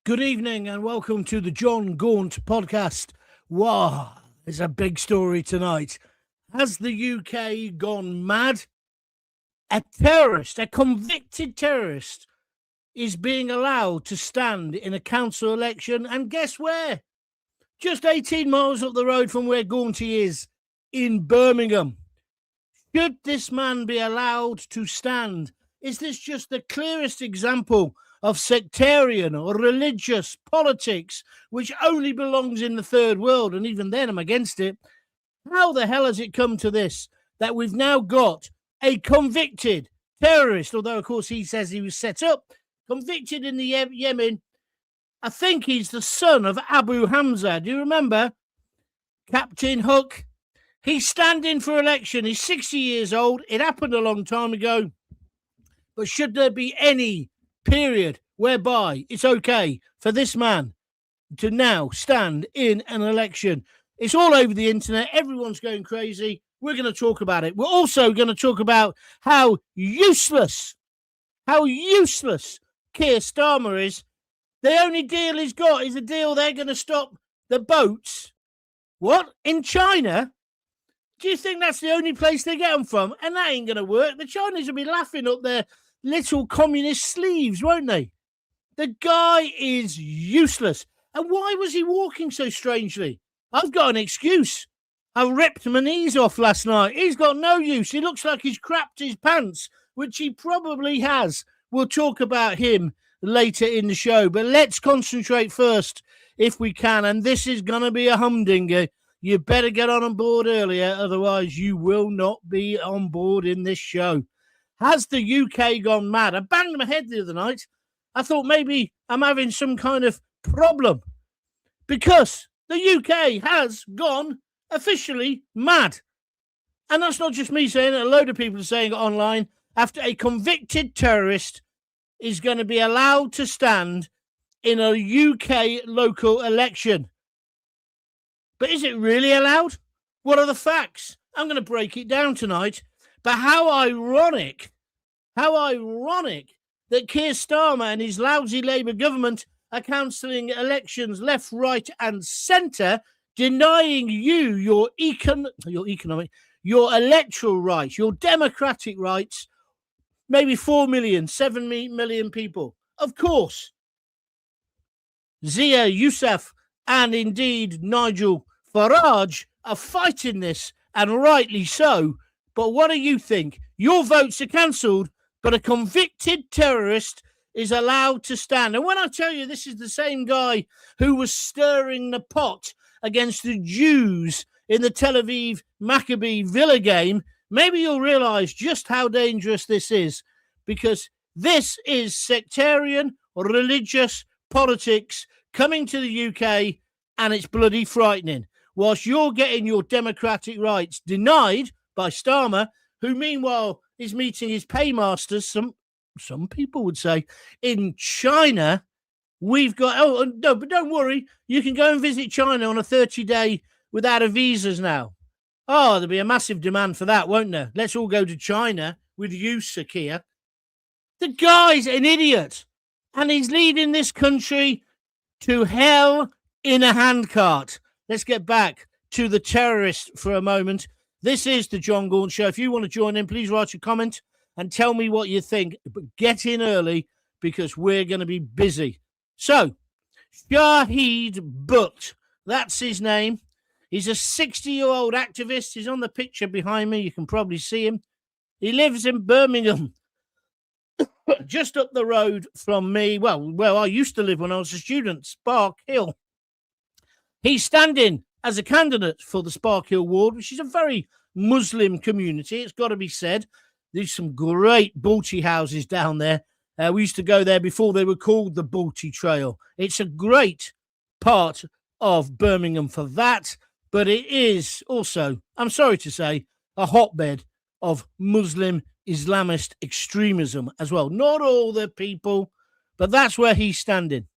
Good evening and welcome to the Gaunt podcast. Wow, there's a big story tonight. Has the UK gone mad? A terrorist, a convicted terrorist, is being allowed to stand in a council election, and guess where? Just 18 miles up the road from where Gaunty is, in Birmingham. Should this man be allowed to stand? Is this just the clearest example of sectarian or religious politics, which only belongs in the third world? And even then, I'm against it. How the hell has it come to this, that we've now got a convicted terrorist, although, of course, he says he was set up, convicted in the Yemen. I think he's the son of Abu Hamza. Do you remember? Captain Hook. He's standing for election. He's 60 years old. It happened a long time ago. But should there be any period whereby it's okay for this man to now stand in an election? It's all over the internet. Everyone's going crazy. We're going to talk about it. We're also going to talk about how useless Keir Starmer is. The only deal he's got is a deal they're going to stop the boats. What? In China? Do you think that's the only place they get them from? And that ain't going to work. The Chinese will be laughing up their little communist sleeves, won't they? The guy is useless. And why was he walking so strangely? I've got an excuse. I ripped my knees off last night. He's got no use. He looks like he's crapped his pants, which he probably has. We'll talk about him later in the show. But let's concentrate first, if we can. And this is going to be a humdinger. You better get on board earlier, otherwise you will not be on board in this show. Has the UK gone mad? I banged my head the other night. I thought maybe I'm having some kind of problem because the UK has gone officially mad. And that's not just me saying it. A load of people are saying it online. After a convicted terrorist is going to be allowed to stand in a UK local election. But is it really allowed? What are the facts? I'm going to break it down tonight. But how ironic that Keir Starmer and his lousy Labour government are cancelling elections left, right and centre, denying you your electoral rights, your democratic rights, maybe 4 million, 7 million people. Of course, Zia Yousaf and indeed Nigel Farage are fighting this, and rightly so. But what do you think? Your votes are cancelled, but a convicted terrorist is allowed to stand. And when I tell you this is the same guy who was stirring the pot against the Jews in the Tel Aviv Maccabi Villa game, maybe you'll realise just how dangerous this is, because this is sectarian or religious politics coming to the UK, and it's bloody frightening. Whilst you're getting your democratic rights denied by Starmer, who meanwhile is meeting his paymasters, some people would say, in China. We've got, no, but don't worry, you can go and visit China on a 30-day without a visas now. Oh, there'll be a massive demand for that, won't there? Let's all go to China with you, Sir Keir. The guy's an idiot, and he's leading this country to hell in a handcart. Let's get back to the terrorist for a moment. This is the John Gaunt Show. If you want to join in, please write a comment and tell me what you think. But get in early because we're going to be busy. So, Shahid Butt, that's his name. He's a 60-year-old activist. He's on the picture behind me. You can probably see him. He lives in Birmingham, just up the road from me. Well, I used to live when I was a student, Sparkhill. He's standing as a candidate for the Sparkhill ward, which is a very Muslim community. It's got to be said. There's some great Balti houses down there. We used to go there before they were called the Balti Trail. It's a great part of Birmingham for that, but it is also, I'm sorry to say, a hotbed of Muslim Islamist extremism as well. Not all the people, but that's where he's standing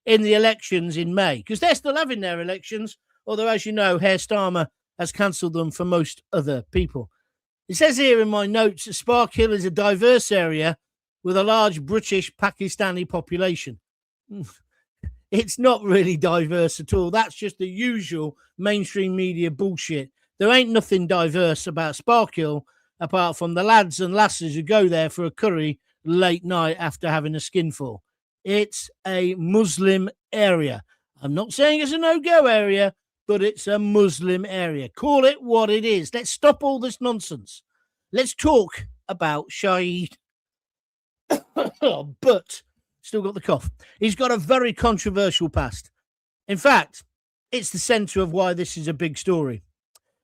in the elections in May, because they're still having their elections, although, as you know, Keir Starmer has cancelled them for most other people. It says here in my notes that Sparkhill is a diverse area with a large British Pakistani population. It's not really diverse at all. That's just the usual mainstream media bullshit. There ain't nothing diverse about Sparkhill apart from the lads and lasses who go there for a curry late night after having a skinful. It's a Muslim area. I'm not saying it's a no-go area, but it's a Muslim area. Call it what it is. Let's stop all this nonsense. Let's talk about Shahid Butt. Still got the cough. He's got a very controversial past. In fact, it's the centre of why this is a big story.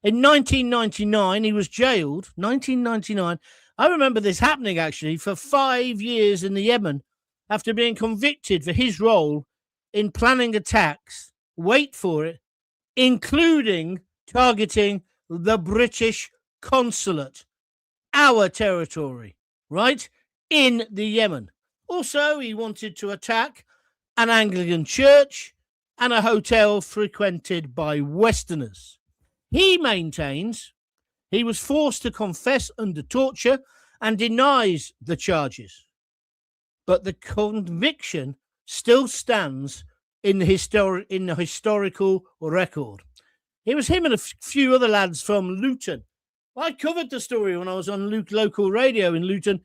In 1999, he was jailed. 1999. I remember this happening, actually, for 5 years in the Yemen after being convicted for his role in planning attacks. Wait for it. Including targeting the British consulate, our territory, right, in the Yemen. Also, he wanted to attack an Anglican church and a hotel frequented by Westerners. He maintains he was forced to confess under torture and denies the charges. But the conviction still stands in the historical record. It was him and a few other lads from Luton. I covered the story when I was on local radio in Luton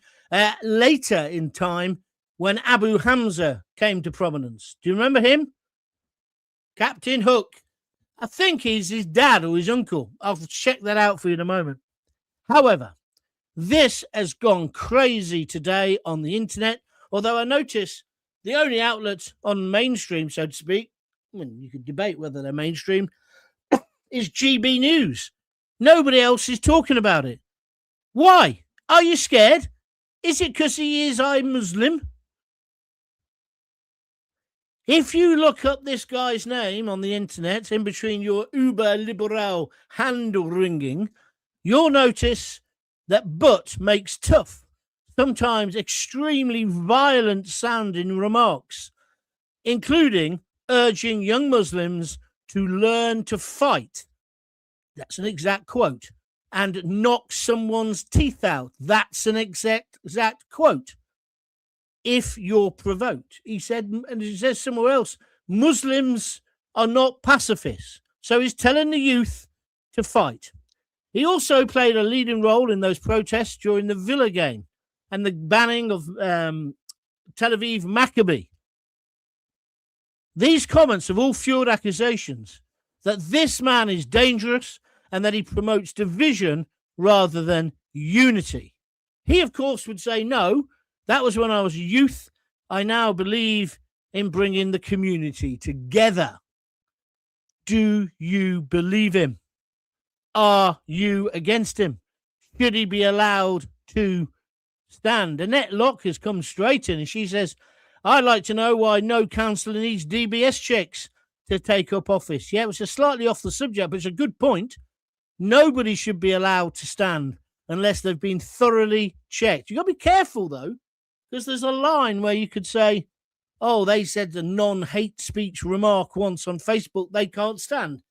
later in time when Abu Hamza came to prominence. Do you remember him? Captain Hook. I think he's his dad or his uncle. I'll check that out for you in a moment. However, this has gone crazy today on the internet, although I notice the only outlet on mainstream, so to speak, you could debate whether they're mainstream, is GB News. Nobody else is talking about it. Why? Are you scared? Is it because he is a Muslim? If you look up this guy's name on the internet in between your uber liberal handle ringing, you'll notice that Butt makes tough, sometimes extremely violent sounding remarks, including urging young Muslims to learn to fight. That's an exact quote. And knock someone's teeth out. That's an exact quote. If you're provoked. He said, and he says somewhere else, Muslims are not pacifists. So he's telling the youth to fight. He also played a leading role in those protests during the Villa game and the banning of Tel Aviv Maccabi. These comments have all fueled accusations that this man is dangerous and that he promotes division rather than unity. He, of course, would say, no, that was when I was a youth. I now believe in bringing the community together. Do you believe him? Are you against him? Should he be allowed to stand? Annette Locke has come straight in and she says, I'd like to know why no councillor needs DBS checks to take up office. Yeah, it was a slightly off the subject, but it's a good point. Nobody should be allowed to stand unless they've been thoroughly checked. You've got to be careful, though, because there's a line where you could say, oh, they said the non-hate speech remark once on Facebook they can't stand.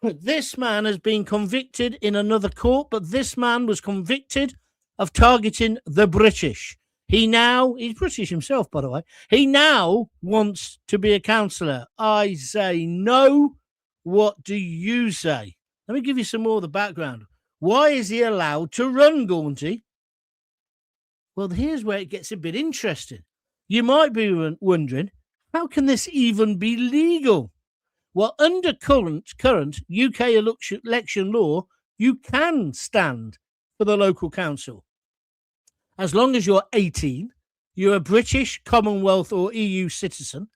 This man has been convicted in another court, but this man was convicted of targeting the British. He's British himself, by the way. He now wants to be a councillor. I say no. What do you say? Let me give you some more of the background. Why is he allowed to run, Gaunty? Well, here's where it gets a bit interesting. You might be wondering, how can this even be legal? Well, under current UK election law, you can stand for the local council. As long as you're 18, you're a British, Commonwealth or EU citizen.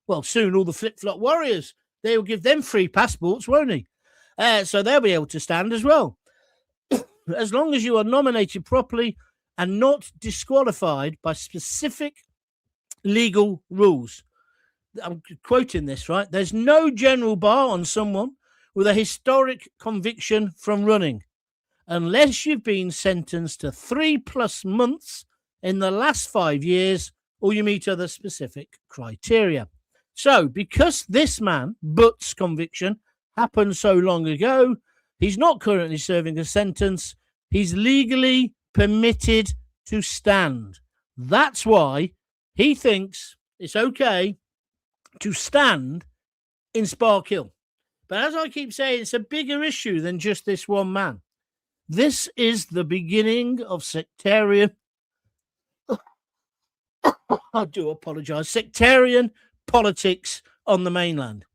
Well, soon all the flip-flop warriors, they will give them free passports, won't he? So they'll be able to stand as well. As long as you are nominated properly and not disqualified by specific legal rules. I'm quoting this, right? There's no general bar on someone with a historic conviction from running, unless you've been sentenced to 3+ months in the last 5 years or you meet other specific criteria. So, because this man, Butt's conviction, happened so long ago, he's not currently serving a sentence. He's legally permitted to stand. That's why he thinks it's okay to stand in Sparkhill. But as I keep saying, it's a bigger issue than just this one man. This is the beginning of sectarian. I do apologise. Sectarian politics on the mainland.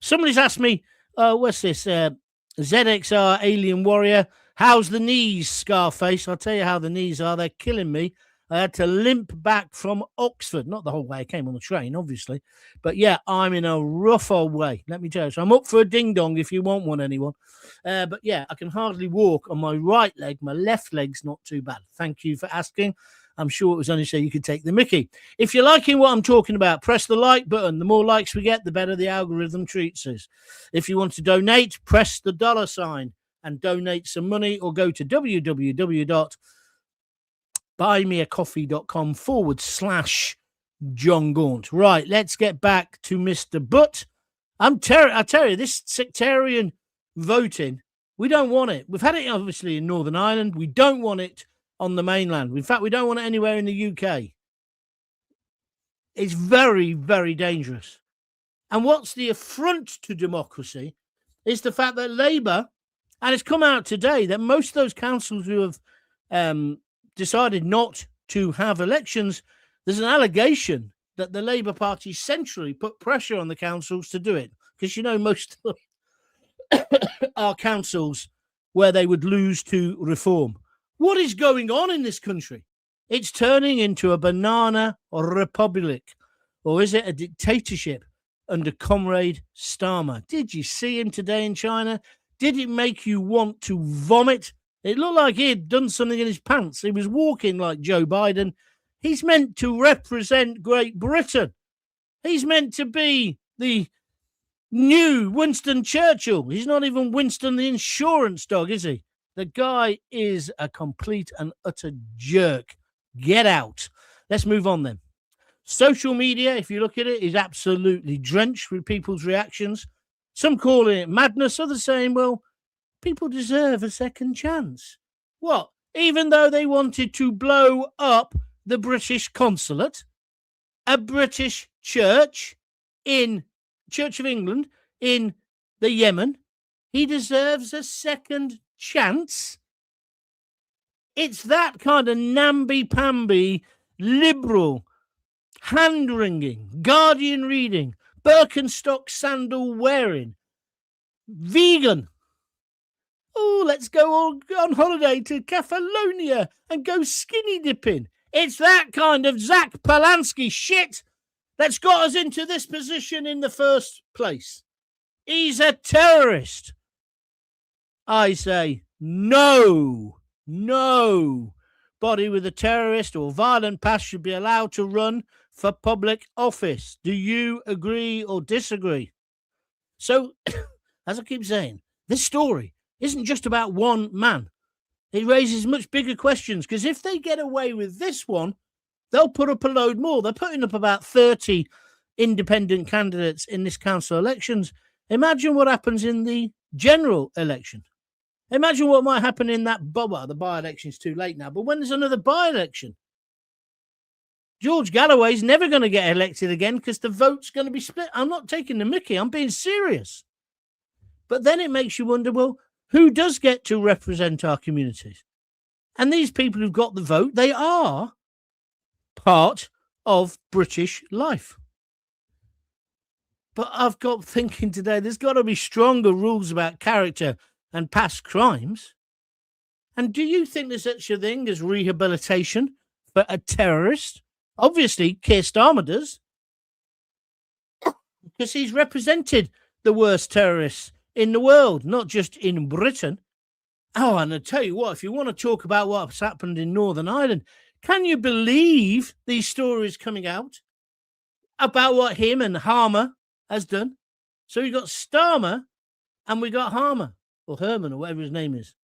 Somebody's asked me, what's this? ZXR Alien Warrior. How's the knees, Scarface? I'll tell you how the knees are. They're killing me. I had to limp back from Oxford. Not the whole way. I came on the train, obviously. But yeah, I'm in a rough old way. Let me tell you. So I'm up for a ding-dong if you want one, anyone. But yeah, I can hardly walk on my right leg. My left leg's not too bad. Thank you for asking. I'm sure it was only so you could take the mickey. If you're liking what I'm talking about, press the like button. The more likes we get, the better the algorithm treats us. If you want to donate, press the $ and donate some money, or go to www.buymeacoffee.com/John Gaunt. Right, let's get back to Mr. Butt. I tell you, this sectarian voting, we don't want it. We've had it, obviously, in Northern Ireland. We don't want it on the mainland. In fact, we don't want it anywhere in the UK. It's very, very dangerous. And what's the affront to democracy is the fact that Labour, and it's come out today, that most of those councils who have decided not to have elections, there's an allegation that the Labour Party centrally put pressure on the councils to do it. Because, you know, most of them are councils where they would lose to Reform. What is going on in this country? It's turning into a banana republic. Or is it a dictatorship under Comrade Starmer? Did you see him today in China? Did it make you want to vomit? It looked like he had done something in his pants. He was walking like Joe Biden. He's meant to represent Great Britain. He's meant to be the new Winston Churchill. He's not even Winston the insurance dog, is he? The guy is a complete and utter jerk. Get out. Let's move on then. Social media, if you look at it, is absolutely drenched with people's reactions. Some calling it madness, others saying, well, people deserve a second chance. What? Even though they wanted to blow up the British consulate, a British church in Church of England in the Yemen, he deserves a second chance. It's that kind of namby-pamby, liberal, hand-wringing, Guardian reading, Birkenstock sandal wearing, vegan. Oh, let's go on holiday to Catalonia and go skinny dipping. It's that kind of Zach Polanski shit that's got us into this position in the first place. He's a terrorist. I say no. Body with a terrorist or violent past should be allowed to run for public office. Do you agree or disagree? So, as I keep saying, this story isn't just about one man. It raises much bigger questions, because if they get away with this one, they'll put up a load more. They're putting up about 30 independent candidates in this council elections. Imagine what happens in the general election. Imagine what might happen in that, well, the by-election is too late now, but when there's another by-election, George Galloway's never going to get elected again because the vote's going to be split. I'm not taking the mickey. I'm being serious. But then it makes you wonder, well, who does get to represent our communities? And these people who've got the vote, they are part of British life. But I've got thinking today, there's got to be stronger rules about character and past crimes. And do you think there's such a thing as rehabilitation for a terrorist? Obviously, Keir Starmer does, because he's represented the worst terrorists in the world, not just in Britain. Oh, and I tell you what, if you want to talk about what's happened in Northern Ireland, can you believe these stories coming out about what him and Harmer has done? So we got Starmer and we got Harmer, or Herman, or whatever his name is.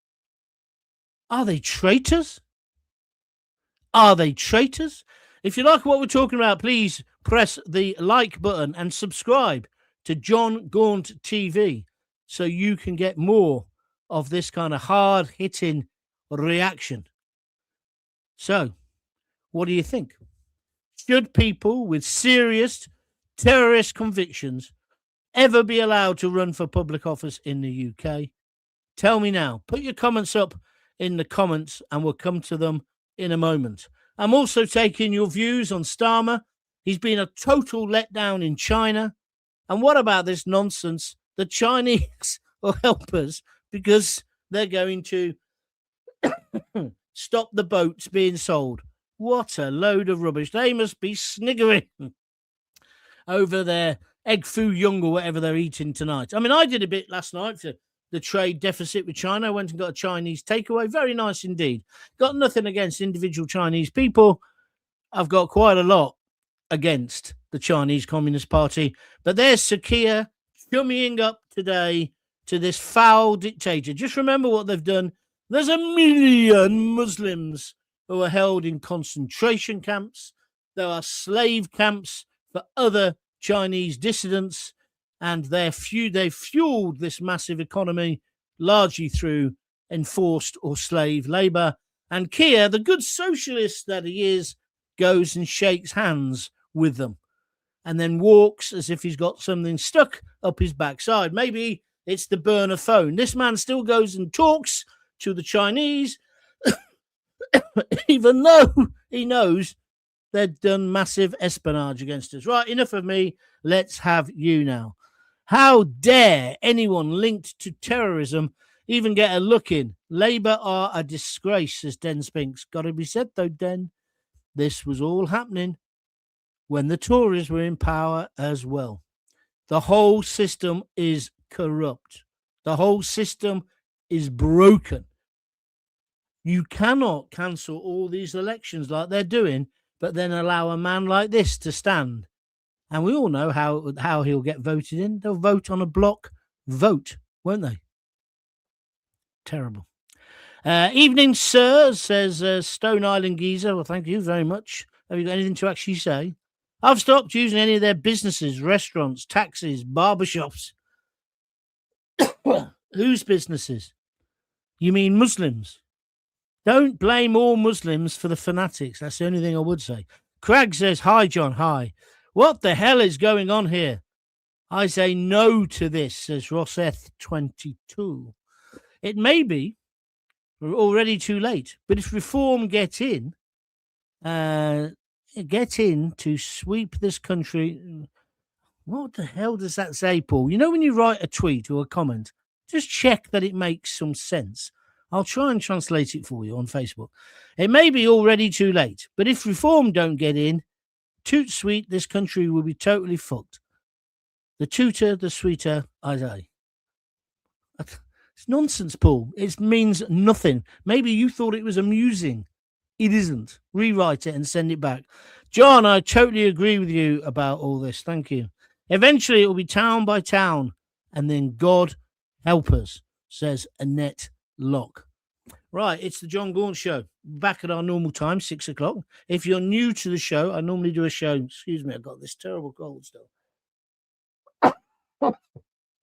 Are they traitors? Are they traitors? If you like what we're talking about, please press the like button and subscribe to John Gaunt TV so you can get more of this kind of hard-hitting reaction. So, what do you think? Should people with serious terrorist convictions ever be allowed to run for public office in the UK? Tell me now. Put your comments up in the comments and we'll come to them in a moment. I'm also taking your views on Starmer. He's been a total letdown in China. And what about this nonsense? The Chinese will help us because they're going to stop the boats being sold. What a load of rubbish. They must be sniggering over their egg foo young or whatever they're eating tonight. I mean, I did a bit last night for the trade deficit with China. I went and got a Chinese takeaway. Very nice indeed. Got nothing against individual Chinese people. I've got quite a lot against the Chinese Communist Party. But there's Sir Keir chummying up today to this foul dictator. Just remember what they've done. There's 1 million Muslims who are held in concentration camps. There are slave camps for other Chinese dissidents, and they've fueled this massive economy largely through enforced or slave labour. And Keir, the good socialist that he is, goes and shakes hands with them and then walks as if he's got something stuck up his backside. Maybe it's the burner phone. This man still goes and talks to the Chinese, even though he knows they've done massive espionage against us. Right, enough of me. Let's have you now. How dare anyone linked to terrorism even get a look in? Labour are a disgrace, says Den Spinks. Got to be said, though, Den. This was all happening when the Tories were in power as well. The whole system is corrupt. The whole system is broken. You cannot cancel all these elections like they're doing, but then allow a man like this to stand. And we all know how he'll get voted in. They'll vote on a block vote, won't they? Terrible. Evening, sir, says Stone Island Geezer. Well, thank you very much. Have you got anything to actually say? I've stopped using any of their businesses, restaurants, taxis, barbershops. Whose businesses? You mean Muslims? Don't blame all Muslims for the fanatics. That's the only thing I would say. Craig says, hi, John, hi. What the hell is going on here? I say no to this, says Rosseth22. It may be already too late, but if reform get in to sweep this country. What the hell does that say, Paul? You know, when you write a tweet or a comment, just check that it makes some sense. I'll try and translate it for you on Facebook. It may be already too late, but if reform don't get in, toot sweet, this country will be totally fucked. The tutor, the sweeter, I say. It's nonsense, Paul. It means nothing. Maybe you thought it was amusing. It isn't. Rewrite it and send it back. John, I totally agree with you about all this. Thank you. Eventually, it will be town by town, and then God help us, says Annette Locke. Right, it's the John Gaunt Show. Back at our normal time, 6 o'clock. If you're new to the show, I normally do a show. Excuse me, I've got this terrible cold still.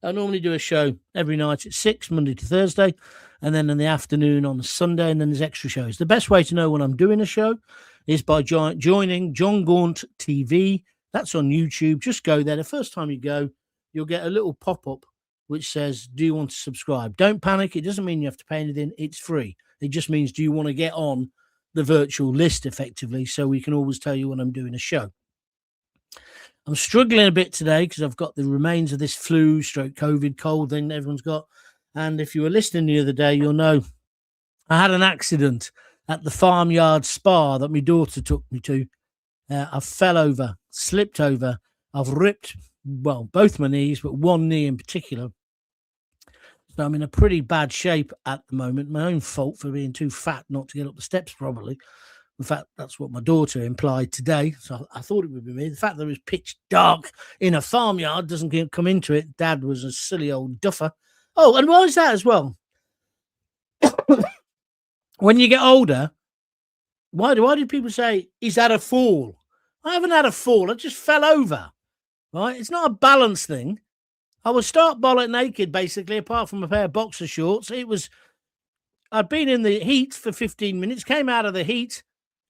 I normally do a show every night at 6, Monday to Thursday, and then in the afternoon on Sunday, and then there's extra shows. The best way to know when I'm doing a show is by joining John Gaunt TV. That's on YouTube. Just go there. The first time you go, you'll get a little pop-up which says, do you want to subscribe? Don't panic. It doesn't mean you have to pay anything. It's free. It just means, do you want to get on the virtual list effectively, so we can always tell you when I'm doing a show. I'm struggling a bit today because I've got the remains of this flu, stroke COVID, cold thing that everyone's got. And if you were listening the other day, you'll know I had an accident at the farmyard spa that my daughter took me to. I fell over, slipped over. I've ripped, well, both my knees, but one knee in particular. So I'm in a pretty bad shape at the moment. My own fault for being too fat not to get up the steps properly. In fact, that's what my daughter implied today. So I thought it would be me. The fact that it was pitch dark in a farmyard doesn't come into it. Dad was a silly old duffer. Oh, and why is that as well? When you get older, why do people say, he's had a fall? I haven't had a fall. I just fell over. Right? It's not a balance thing. I was stark bollock naked, basically, apart from a pair of boxer shorts. I'd been in the heat for 15 minutes, came out of the heat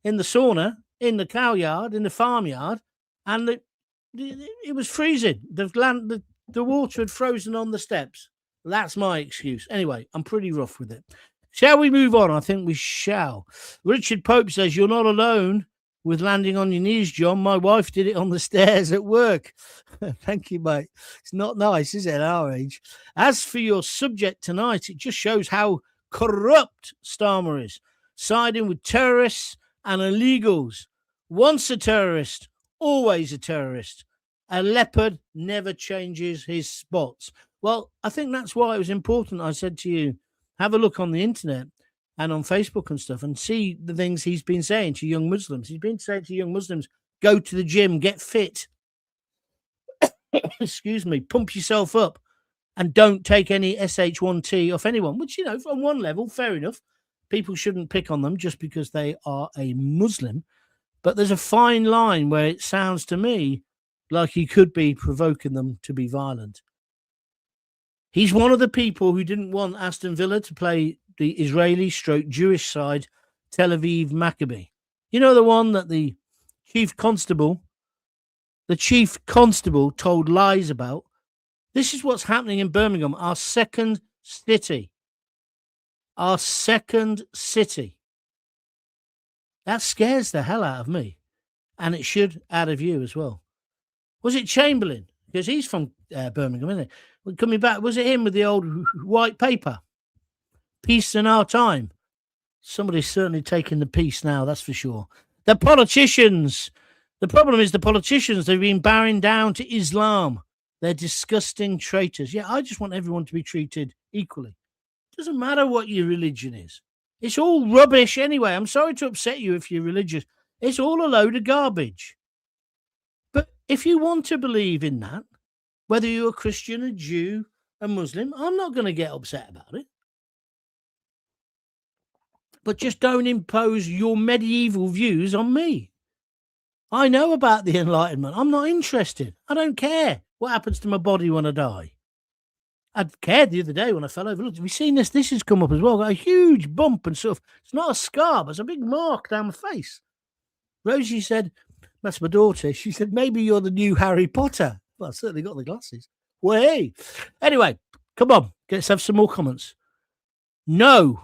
in the sauna, in the cow yard, in the farmyard, and it was freezing. The water had frozen on the steps. That's my excuse. Anyway, I'm pretty rough with it. Shall we move on? I think we shall. Richard Pope says, you're not alone with landing on your knees, John. My wife did it on the stairs at work. Thank you, mate. It's not nice, is it, at our age? As for your subject tonight, it just shows how corrupt Starmer is, siding with terrorists and illegals. Once a terrorist, always a terrorist. A leopard never changes his spots. Well, I think that's why it was important. I said to you, have a look on the internet and on Facebook and stuff and see the things he's been saying to young Muslims. He's been saying to young Muslims, go to the gym, get fit. Excuse me, pump yourself up and don't take any SH1T off anyone, which, on one level, fair enough. People shouldn't pick on them just because they are a Muslim. But there's a fine line where it sounds to me like he could be provoking them to be violent. He's one of the people who didn't want Aston Villa to play the Israeli/Jewish side, Tel Aviv Maccabi. You know, the one that the chief constable told lies about. This is what's happening in Birmingham, our second city. Our second city. That scares the hell out of me. And it should out of you as well. Was it Chamberlain? Because he's from Birmingham, isn't it? Coming back, was it him with the old white paper? Peace in our time. Somebody's certainly taking the peace now, that's for sure. The politicians. The problem is the politicians, they've been bowing down to Islam. They're disgusting traitors. Yeah, I just want everyone to be treated equally. It doesn't matter what your religion is. It's all rubbish anyway. I'm sorry to upset you if you're religious. It's all a load of garbage. But if you want to believe in that, whether you're a Christian, a Jew, a Muslim, I'm not going to get upset about it. But just don't impose your medieval views on me. I know about the Enlightenment. I'm not interested. I don't care what happens to my body when I die. I cared the other day when I fell over. Look, have you seen this? This has come up as well. Got a huge bump and stuff. It's not a scar, but it's a big mark down my face. Rosie said, that's my daughter. She said, maybe you're the new Harry Potter. Well, I certainly got the glasses. Well, hey. Anyway, come on. Let's have some more comments. No.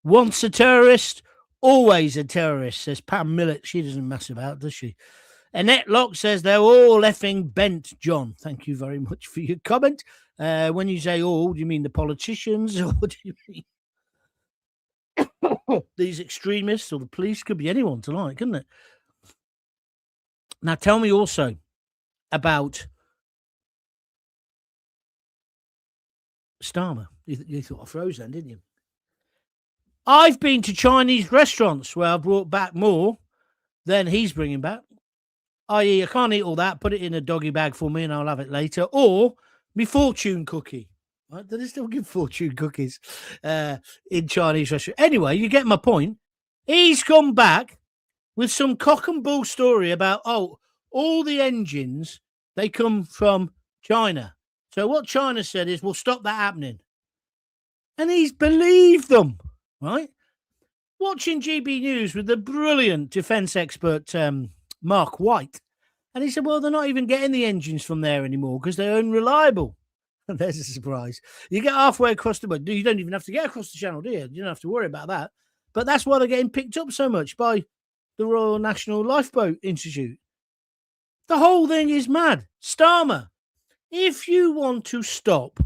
Once a terrorist, always a terrorist, says Pam Millett. She doesn't mess about, does she? Annette Locke says they're all effing bent, John. Thank you very much for your comment. When you say all, do you mean the politicians or do you mean these extremists or the police? Could be anyone tonight, couldn't it? Now, tell me also about Starmer. You thought I froze then, didn't you? I've been to Chinese restaurants where I brought back more than he's bringing back. I.e., I can't eat all that. Put it in a doggy bag for me and I'll have it later. Or me fortune cookie. Right? Do they still give fortune cookies in Chinese restaurants? Anyway, you get my point. He's come back with some cock and bull story about, all the engines, they come from China. So what China said is, we'll stop that happening. And he's believed them, right? Watching GB News with the brilliant defence expert Mark White. And he said, well, they're not even getting the engines from there anymore because they're unreliable. And there's a surprise. You get halfway across the boat. You don't even have to get across the channel, do you? You don't have to worry about that. But that's why they're getting picked up so much by the Royal National Lifeboat Institute. The whole thing is mad. Starmer, if you want to stop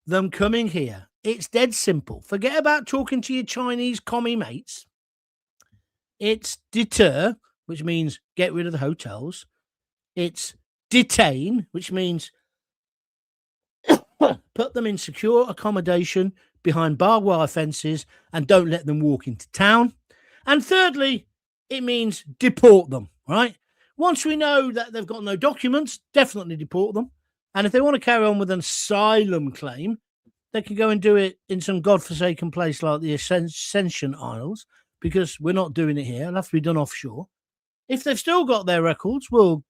them coming here, it's dead simple. Forget about talking to your Chinese commie mates. It's deter, which means get rid of the hotels. It's detain, which means put them in secure accommodation behind barbed wire fences and don't let them walk into town. And thirdly, it means deport them, right? Once we know that they've got no documents, definitely deport them. And if they want to carry on with an asylum claim, they can go and do it in some godforsaken place like the Ascension Isles, because we're not doing it here. It'll have to be done offshore. If they've still got their records, we'll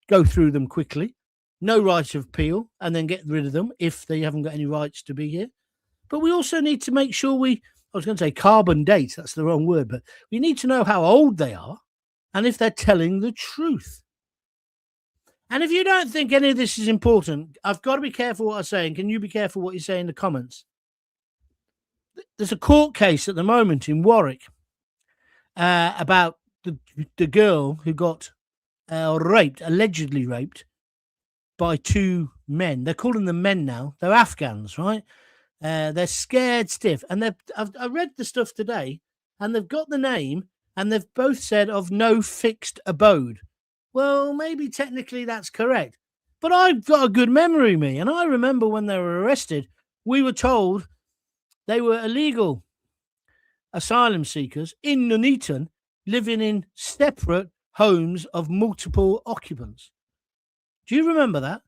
go through them quickly. No right of appeal, and then get rid of them if they haven't got any rights to be here. But we also need to make sure I was going to say carbon date, that's the wrong word, but we need to know how old they are and if they're telling the truth. And if you don't think any of this is important, I've got to be careful what I say. And can you be careful what you say in the comments? There's a court case at the moment in Warwick about the girl who got raped, allegedly raped, by two men. They're calling them men now. They're Afghans, right? They're scared stiff. And I read the stuff today, and they've got the name, and they've both said of no fixed abode. Well, maybe technically that's correct. But I've got a good memory, me. And I remember when they were arrested, we were told they were illegal asylum seekers in Nuneaton living in separate homes of multiple occupants. Do you remember that?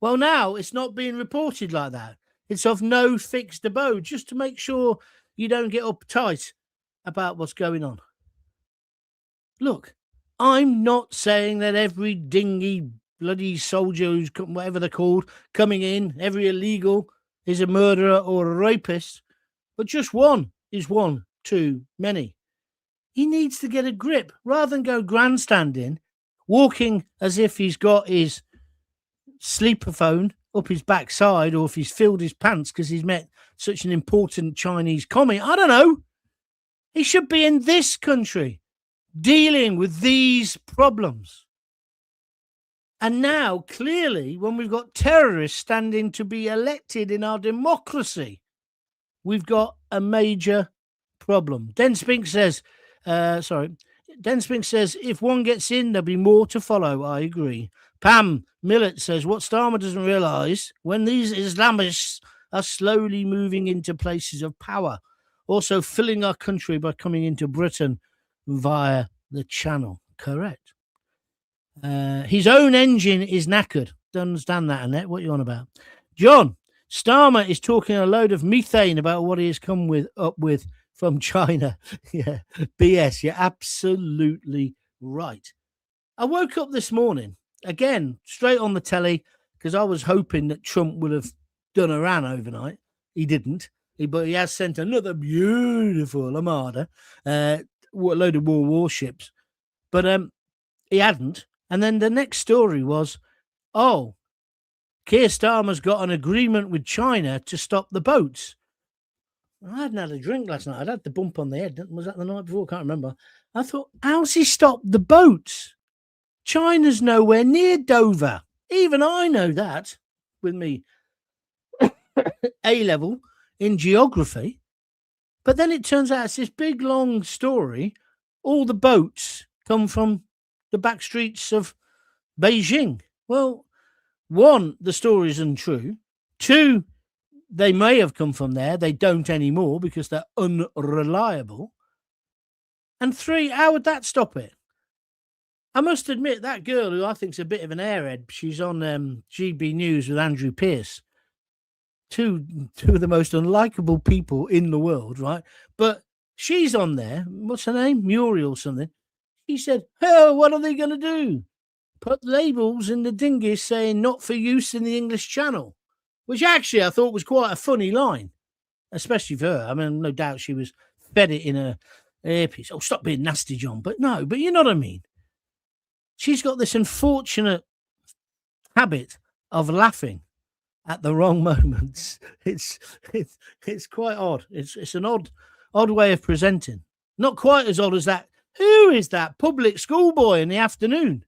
Well, now it's not being reported like that. It's of no fixed abode, just to make sure you don't get uptight about what's going on. Look, I'm not saying that every dingy bloody soldier who's, whatever they're called, coming in, every illegal is a murderer or a rapist, but just one is one too many. He needs to get a grip rather than go grandstanding, walking as if he's got his sleeper phone up his backside, or if he's filled his pants because he's met such an important Chinese commie. I don't know. He should be in this country dealing with these problems. And now, clearly, when we've got terrorists standing to be elected in our democracy, we've got a major problem. Den Spink says, if one gets in, there'll be more to follow. I agree. Pam Millett says, what Starmer doesn't realise, when these Islamists are slowly moving into places of power, also filling our country by coming into Britain via the channel. Correct. His own engine is knackered. Don't understand that, Annette. What are you on about? John, Starmer is talking a load of methane about what he has come up with from China. Yeah, BS. You're absolutely right. I woke up this morning, again, straight on the telly, because I was hoping that Trump would have done Iran overnight. He didn't. But he has sent another beautiful armada, a load of more warships. But he hadn't. And then the next story was, Keir Starmer's got an agreement with China to stop the boats. I hadn't had a drink last night. I'd had the bump on the head. Was that the night before? I can't remember. I thought, how's he stopped the boats? China's nowhere near Dover. Even I know that with me A-level in geography. But then it turns out it's this big, long story. All the boats come from the back streets of Beijing. Well, one, the story isn't true. Two, they may have come from there. They don't anymore because they're unreliable. And three, how would that stop it? I must admit, that girl who I think is a bit of an airhead, she's on GB News with Andrew Pierce. Two of the most unlikable people in the world, right? But she's on there. What's her name? Muriel something. She said, what are they going to do? Put labels in the dinghies saying not for use in the English Channel, which actually I thought was quite a funny line, especially for her. I mean, no doubt she was fed it in her earpiece. Oh, stop being nasty, John. But no, but you know what I mean? She's got this unfortunate habit of laughing at the wrong moments. It's quite odd. It's an odd way of presenting. Not quite as odd as that. Who is that public school boy in the afternoon?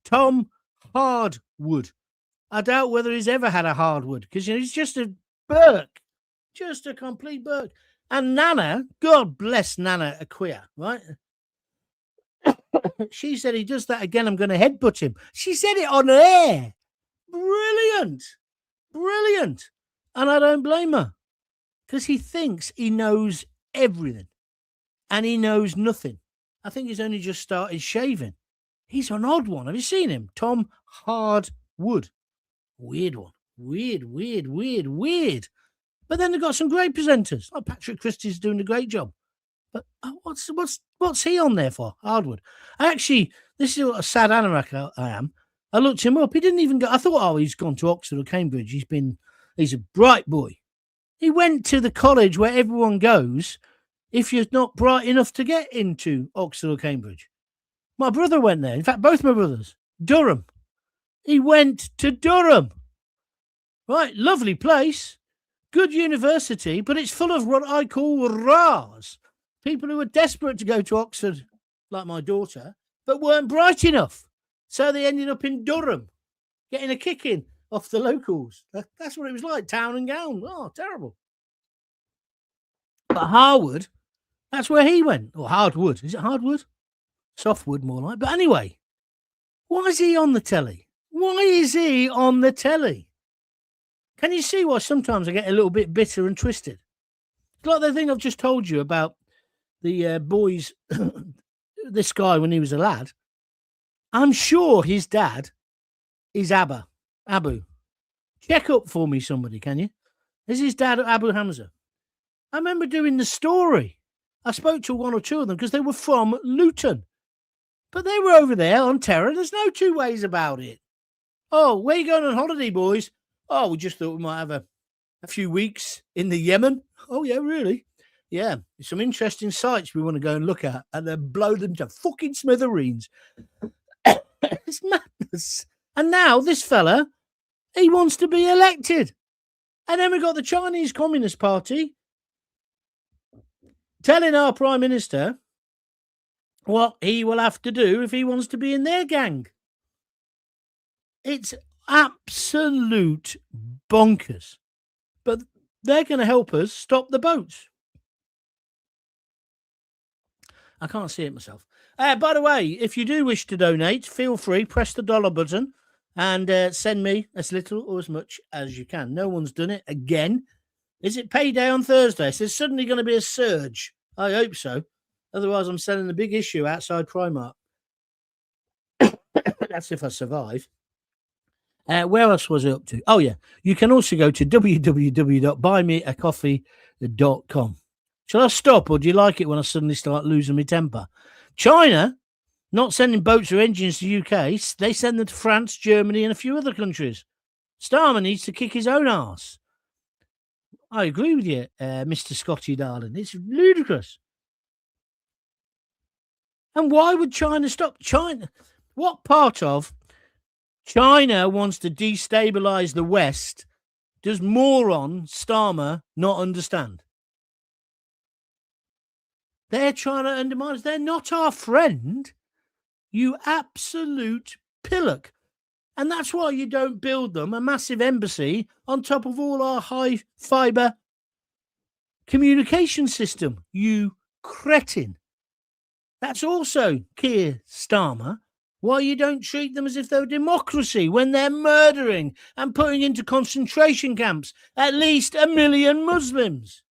Tom Hardwood. I doubt whether he's ever had a hardwood because he's just a Burke, just a complete Burke. And Nana, God bless Nana Acquia, right? She said he does that again, I'm going to headbutt him. She said it on air. Brilliant. And I don't blame her because he thinks he knows everything and he knows nothing. I think he's only just started shaving. He's an odd one. Have you seen him? Tom Hardwood. Weird one. Weird. But then they've got some great presenters. Like Patrick Christie's doing a great job. But what's he on there for? Hardwood. This is what a sad anorak I am. I looked him up. He didn't even go. I thought, he's gone to Oxford or Cambridge. He's a bright boy. He went to the college where everyone goes if you're not bright enough to get into Oxford or Cambridge. My brother went there. In fact, both my brothers. Durham. He went to Durham. Right, lovely place, good university, but it's full of what I call Ras. People who are desperate to go to Oxford, like my daughter, but weren't bright enough. So they ended up in Durham, getting a kick in off the locals. That's what it was like, town and gown. Oh, terrible. But Harwood, that's where he went. Or hardwood. Is it hardwood? Softwood, more like. But anyway, why is he on the telly? Why is he on the telly? Can you see why sometimes I get a little bit bitter and twisted? It's like the thing I've just told you about the boys, this guy when he was a lad. I'm sure his dad is Abu. Check up for me, somebody, can you? Is his dad Abu Hamza? I remember doing the story. I spoke to one or two of them because they were from Luton. But they were over there on terror. There's no two ways about it. Oh, where are you going on holiday, boys? Oh, we just thought we might have a few weeks in the Yemen. Oh, yeah, really? Yeah, there's some interesting sites we want to go and look at and then blow them to fucking smithereens. It's madness. And now this fella, he wants to be elected. And then we've got the Chinese Communist Party telling our Prime Minister what he will have to do if he wants to be in their gang. It's absolute bonkers. But they're going to help us stop the boats. I can't see it myself. By the way, if you do wish to donate, feel free, press the dollar button and send me as little or as much as you can. No one's done it again. Is it payday on Thursday? So there's suddenly going to be a surge. I hope so. Otherwise, I'm selling a big issue outside Primark. That's if I survive. Where else was it up to? Oh, yeah. You can also go to www.buymeacoffee.com. Shall I stop, or do you like it when I suddenly start losing my temper? China, not sending boats or engines to UK. They send them to France, Germany, and a few other countries. Starmer needs to kick his own arse. I agree with you, Mr. Scotty, darling. It's ludicrous. And why would China stop? China, what part of China wants to destabilize the West does moron Starmer not understand? They're trying to undermine us. They're not our friend. You absolute pillock. And that's why you don't build them a massive embassy on top of all our high fiber communication system, you cretin. That's also Keir Starmer. Why you don't treat them as if they're a democracy when they're murdering and putting into concentration camps at least 1 million Muslims.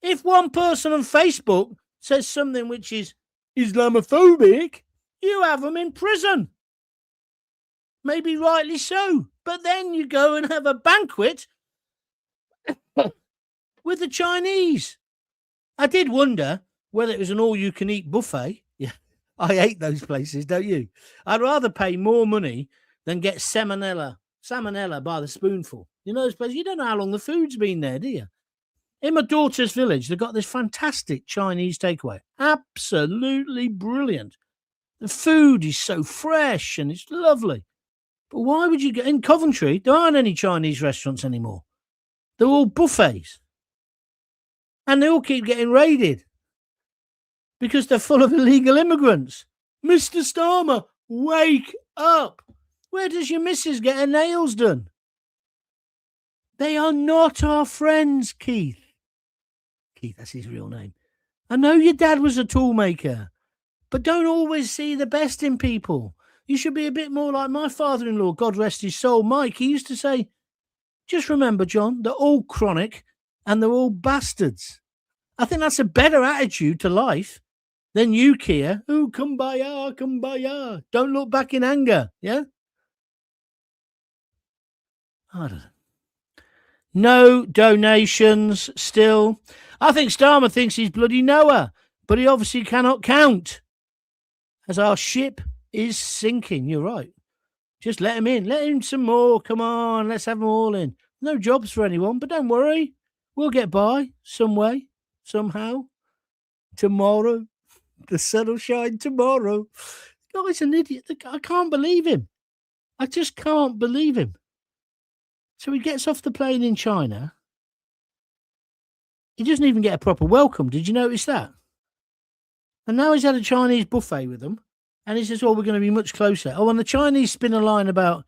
If one person on Facebook says something which is Islamophobic, you have them in prison. Maybe rightly so. But then you go and have a banquet with the Chinese. I did wonder whether it was an all-you-can-eat buffet. Yeah, I hate those places, don't you? I'd rather pay more money than get salmonella by the spoonful. You know those places? You don't know how long the food's been there, do you? In my daughter's village, they've got this fantastic Chinese takeaway. Absolutely brilliant. The food is so fresh and it's lovely. But why would you get in Coventry? There aren't any Chinese restaurants anymore. They're all buffets. And they all keep getting raided because they're full of illegal immigrants. Mr. Starmer, wake up. Where does your missus get her nails done? They are not our friends, Keith. Keith, that's his real name. I know your dad was a toolmaker, but don't always see the best in people. You should be a bit more like my father-in-law, God rest his soul, Mike. He used to say, just remember, John, they're all chronic and they're all bastards. I think that's a better attitude to life than you, Keir. Ooh, kumbaya, kumbaya. Don't look back in anger, yeah? I don't know. No donations still. I think Starmer thinks he's bloody Noah, but he obviously cannot count as our ship is sinking. You're right. Just let him in. Let him some more. Come on, let's have them all in. No jobs for anyone, but don't worry. We'll get by some way, somehow. Tomorrow. The sun will shine tomorrow. Guy's an idiot. I can't believe him. I just can't believe him. So he gets off the plane in China. He doesn't even get a proper welcome. Did you notice that? And now he's had a Chinese buffet with them. And he says, we're going to be much closer. Oh, and the Chinese spin a line about,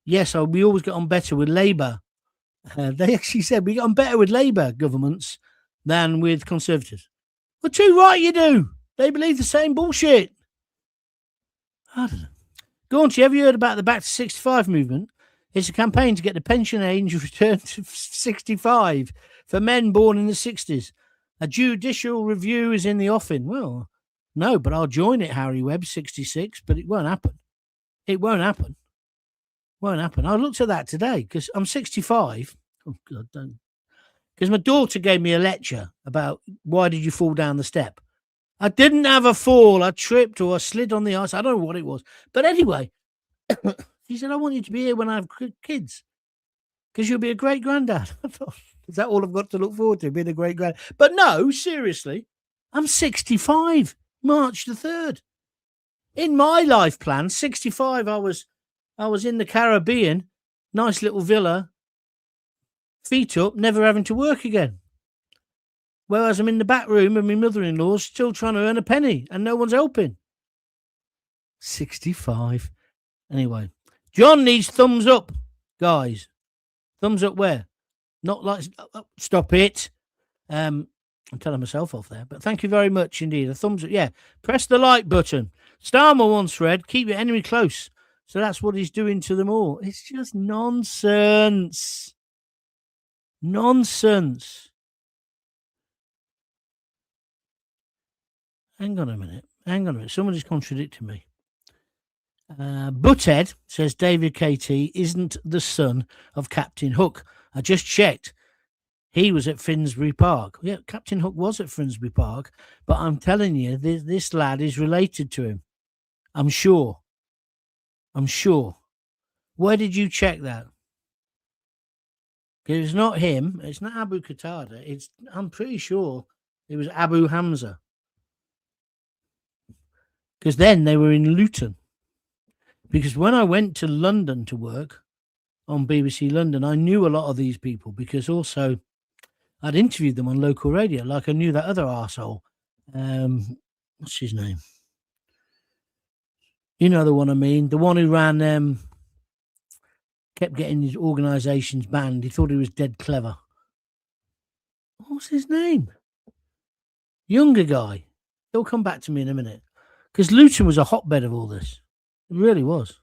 yes, we always get on better with Labour. They actually said we got on better with Labour governments than with Conservatives. Well, too right you do. They believe the same bullshit. I don't know. Gaunt, have you heard about the Back to 65 movement? It's a campaign to get the pension age returned to 65 for men born in the 60s. A judicial review is in the offing. Well, no, but I'll join it, Harry Webb, 66, but it won't happen. It won't happen. Won't happen. I looked at that today because I'm 65. Oh, God, don't. Because my daughter gave me a lecture about why did you fall down the step. I didn't have a fall. I tripped or I slid on the ice. I don't know what it was. But anyway, she said, I want you to be here when I have kids because you'll be a great granddad. I thought, is that all I've got to look forward to, being a great granddad? But no, seriously, I'm 65, March the 3rd. In my life plan, 65, I was in the Caribbean, nice little villa, feet up, never having to work again. Whereas I'm in the back room and my mother-in-law's still trying to earn a penny and no one's helping. 65. Anyway, John needs thumbs up, guys. Thumbs up where? Not like, stop it. I'm telling myself off there, but thank you very much indeed. A thumbs up. Yeah, press the like button. Starmer once read, keep your enemy close. So that's what he's doing to them all. It's just nonsense. Nonsense. Hang on a minute. Somebody's contradicting me. Butthead says David KT isn't the son of Captain Hook. I just checked. He was at Finsbury Park. Yeah, Captain Hook was at Finsbury Park, but I'm telling you, this lad is related to him. I'm sure. Where did you check that? It's not him. It's not Abu Qatada. I'm pretty sure it was Abu Hamza. Because then they were in Luton. Because when I went to London to work on BBC London, I knew a lot of these people because also I'd interviewed them on local radio, like I knew that other arsehole. What's his name? You know the one I mean. The one who ran, kept getting his organisations banned. He thought he was dead clever. What's his name? Younger guy. He'll come back to me in a minute. Because Luton was a hotbed of all this. It really was.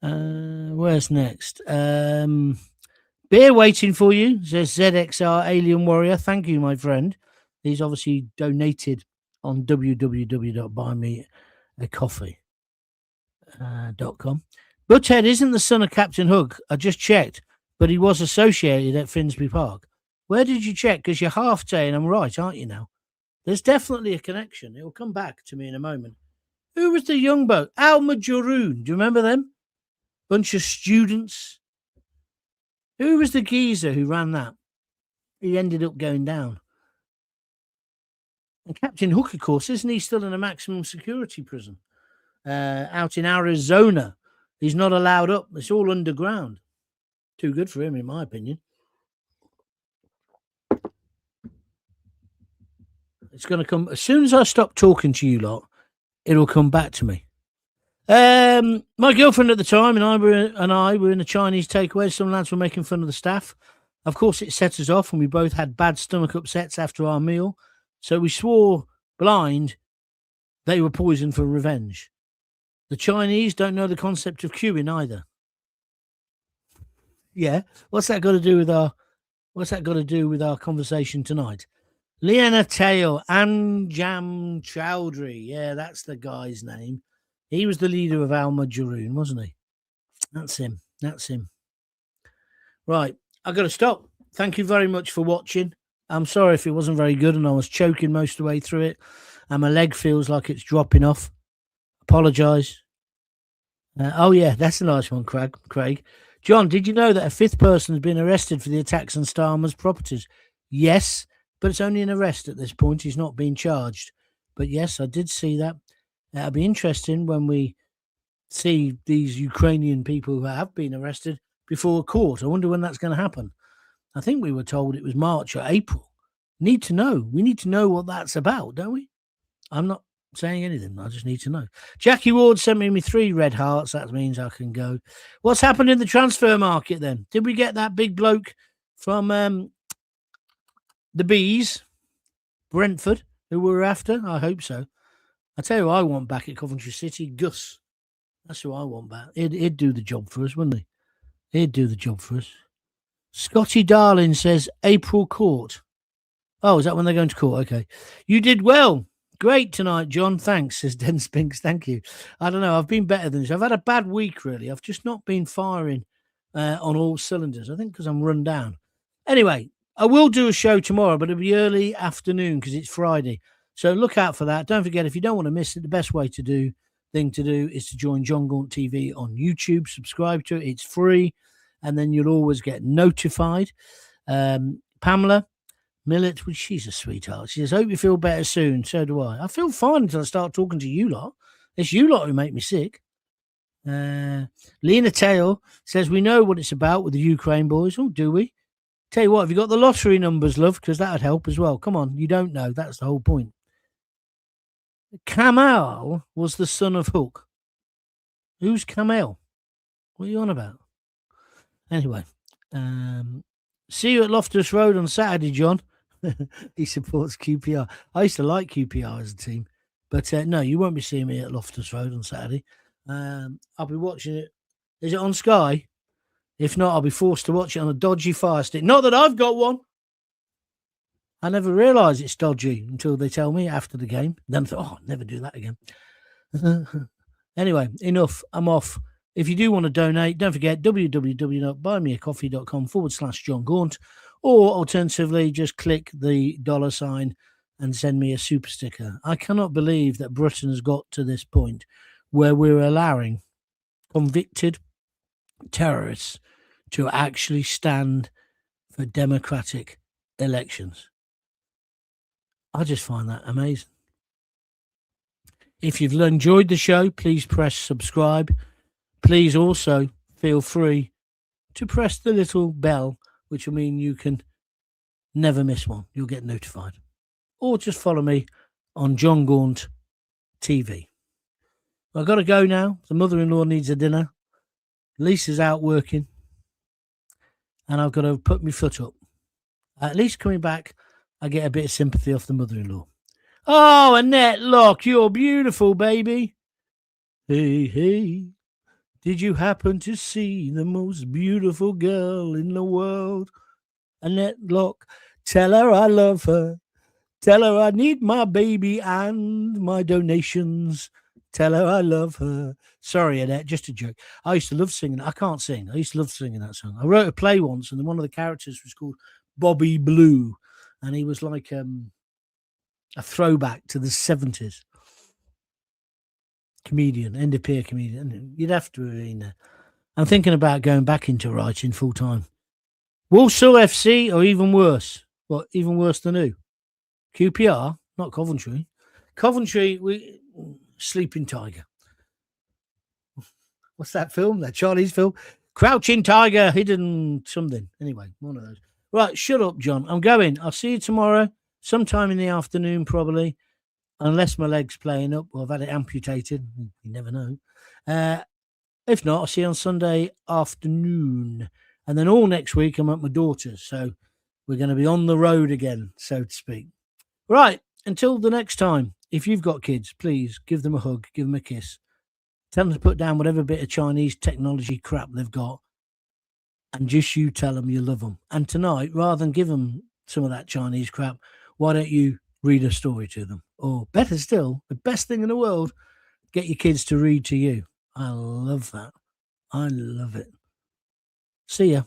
Where's next? Beer waiting for you, says ZXR Alien Warrior. Thank you, my friend. He's obviously donated on www.buymeacoffee.com. Butthead isn't the son of Captain Hook. I just checked, but he was associated at Finsbury Park. Where did you check? Because you're half saying I'm right, aren't you now? There's definitely a connection. It will come back to me in a moment. Who was the young boat? Al Majroon. Do you remember them? Bunch of students. Who was the geezer who ran that? He ended up going down. And Captain Hook, of course, isn't he still in a maximum security prison out in Arizona? He's not allowed up. It's all underground. Too good for him, in my opinion. It's going to come as soon as I stop talking to you lot. It'll come back to me. My girlfriend at the time and I were in a Chinese takeaway. Some lads were making fun of the staff. Of course, it set us off, and we both had bad stomach upsets after our meal. So we swore blind they were poisoned for revenge. The Chinese don't know the concept of queuing either. Yeah, what's that got to do with our conversation tonight? Liana Tail, Anjam Chowdhury. Yeah, that's the guy's name. He was the leader of Al Majroon, wasn't he? That's him. Right, I've got to stop. Thank you very much for watching. I'm sorry if it wasn't very good and I was choking most of the way through it and my leg feels like it's dropping off. Apologise. Oh, yeah, that's a nice one, Craig. John, did you know that a fifth person has been arrested for the attacks on Starmer's properties? Yes, but it's only an arrest at this point. He's not being charged. But yes, I did see that. It'll be interesting when we see these Ukrainian people who have been arrested before a court. I wonder when that's going to happen. I think we were told it was March or April. Need to know. We need to know what that's about, don't we? I'm not saying anything. I just need to know. Jackie Ward sent me 3 red hearts. That means I can go. What's happened in the transfer market then? Did we get that big bloke from the Bees, Brentford, who we were after? I hope so. I tell you who I want back at Coventry City, Gus. That's who I want back. He'd do the job for us, wouldn't he? He'd do the job for us. Scotty Darling says April court. Oh, is that when they're going to court? Okay. You did well. Great tonight, John. Thanks, says Den Spinks. Thank you. I don't know. I've been better than this. I've had a bad week, really. I've just not been firing on all cylinders. I think because I'm run down. Anyway, I will do a show tomorrow, but it'll be early afternoon because it's Friday. So look out for that. Don't forget, if you don't want to miss it, the best thing to do is to join John Gaunt TV on YouTube. Subscribe to it. It's free. And then you'll always get notified. Pamela Millet, well, she's a sweetheart. She says, hope you feel better soon. So do I. I feel fine until I start talking to you lot. It's you lot who make me sick. Lena Tail says, we know what it's about with the Ukraine boys. Oh, do we? Tell you what, have you got the lottery numbers, love? Because that would help as well. Come on, you don't know. That's the whole point. Kamal was the son of Hook. Who's Kamel? What are you on about? Anyway, see you at Loftus Road on Saturday, John. He supports QPR. I used to like QPR as a team, but no, you won't be seeing me at Loftus Road on Saturday. I'll be watching it. Is it on Sky? If not, I'll be forced to watch it on a dodgy Fire Stick. Not that I've got one. I never realise it's dodgy until they tell me after the game. Then I thought, I'll never do that again. Anyway, enough. I'm off. If you do want to donate, don't forget www.buymeacoffee.com/John Gaunt, or alternatively, just click the $sign and send me a super sticker. I cannot believe that Britain has got to this point where we're allowing convicted terrorists to actually stand for democratic elections. I just find that amazing. If you've enjoyed the show, please press subscribe. Please also feel free to press the little bell, which will mean you can never miss one. You'll get notified. Or just follow me on John Gaunt TV. I've got to go now. The mother-in-law needs a dinner. Lisa's out working. And I've got to put my foot up. At least coming back, I get a bit of sympathy off the mother-in-law. Oh, Annette, look, you're beautiful, baby. Hey, hey. Did you happen to see the most beautiful girl in the world? Annette Locke, tell her I love her. Tell her I need my baby and my donations. Tell her I love her. Sorry, Annette, just a joke. I used to love singing. I can't sing. I used to love singing that song. I wrote a play once, and one of the characters was called Bobby Blue, and he was like a throwback to the 70s. Comedian, end of peer comedian. You'd have to be in there. I'm thinking about going back into writing full time. Walsall FC, or even worse. What, even worse than who? QPR, not Coventry. Coventry, Sleeping Tiger. What's that film? That Chinese film? Crouching Tiger, Hidden something. Anyway, one of those. Right, shut up, John. I'm going. I'll see you tomorrow, sometime in the afternoon, probably. Unless my leg's playing up, or I've had it amputated. You never know. If not, I'll see you on Sunday afternoon. And then all next week, I'm at my daughter's. So we're going to be on the road again, so to speak. Right. Until the next time, if you've got kids, please give them a hug, give them a kiss. Tell them to put down whatever bit of Chinese technology crap they've got. And just you tell them you love them. And tonight, rather than give them some of that Chinese crap, why don't you read a story to them? Or better still, the best thing in the world, get your kids to read to you. I love that. I love it. See ya.